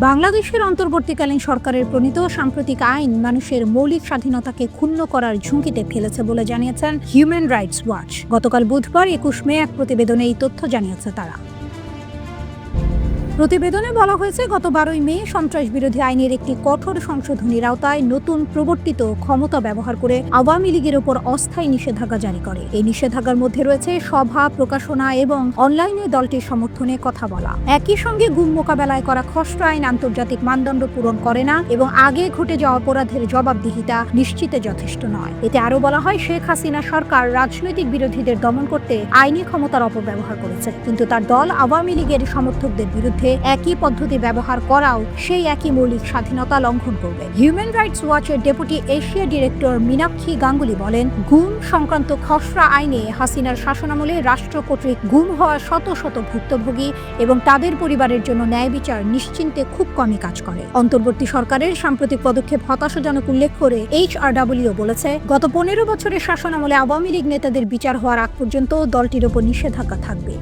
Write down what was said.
বাংলাদেশের অন্তর্বর্তীকালীন সরকারের প্রণীত সাম্প্রতিক আইন মানুষের মৌলিক স্বাধীনতাকে ক্ষুণ্ণ করার ঝুঁকিতে ফেলেছে বলে জানিয়েছেন হিউম্যান রাইটস ওয়াচ। গতকাল বুধবার ২১ মে এক প্রতিবেদনে এই তথ্য জানিয়েছে তারা। প্রতিবেদনে বলা হয়েছে, গত ১২ মে সন্ত্রাস বিরোধী আইনের একটি কঠোর সংশোধনীর আওতায় নতুন প্রবর্তিত ক্ষমতা ব্যবহার করে আওয়ামী লীগের ওপর অস্থায়ী নিষেধাজ্ঞা জারি করে। এই নিষেধাজ্ঞার মধ্যে রয়েছে সভা, প্রকাশনা এবং অনলাইনে দলটির সমর্থনে কথা বলা। একই সঙ্গে গুম মোকাবেলায় করা খসড়া আইন আন্তর্জাতিক মানদণ্ড পূরণ করে না এবং আগে ঘটে যাওয়া অপরাধের জবাবদিহিতা নিশ্চিতে যথেষ্ট নয়। এতে আরও বলা হয়, শেখ হাসিনা সরকার রাজনৈতিক বিরোধীদের দমন করতে আইনি ক্ষমতার অপব্যবহার করেছে, কিন্তু তার দল আওয়ামী লীগের সমর্থকদের বিরুদ্ধে একই পদ্ধতি ব্যবহার করাও সেই একই মৌলিক স্বাধীনতা লঙ্ঘন করবে। হিউম্যান রাইটস ওয়াচের deputy Asia director Meenakshi Ganguly বলেন, গুম সংক্রান্ত খসড়া আইনে হাসিনার শাসনামলে রাষ্ট্র কর্তৃক গুম হওয়া শত শত ভুক্তভোগী এবং তাদের পরিবারের জন্য ন্যায় বিচার নিশ্চিন্তে খুব কমই কাজ করে। অন্তর্বর্তী সরকারের সাম্প্রতিক পদক্ষেপ হতাশাজনক উল্লেখ করে HRW বলেছে, গত ১৫ বছরের শাসনামলে আওয়ামী লীগ নেতাদের বিচার হওয়ার আগ পর্যন্ত দলটির ওপর নিষেধাজ্ঞা থাকবে।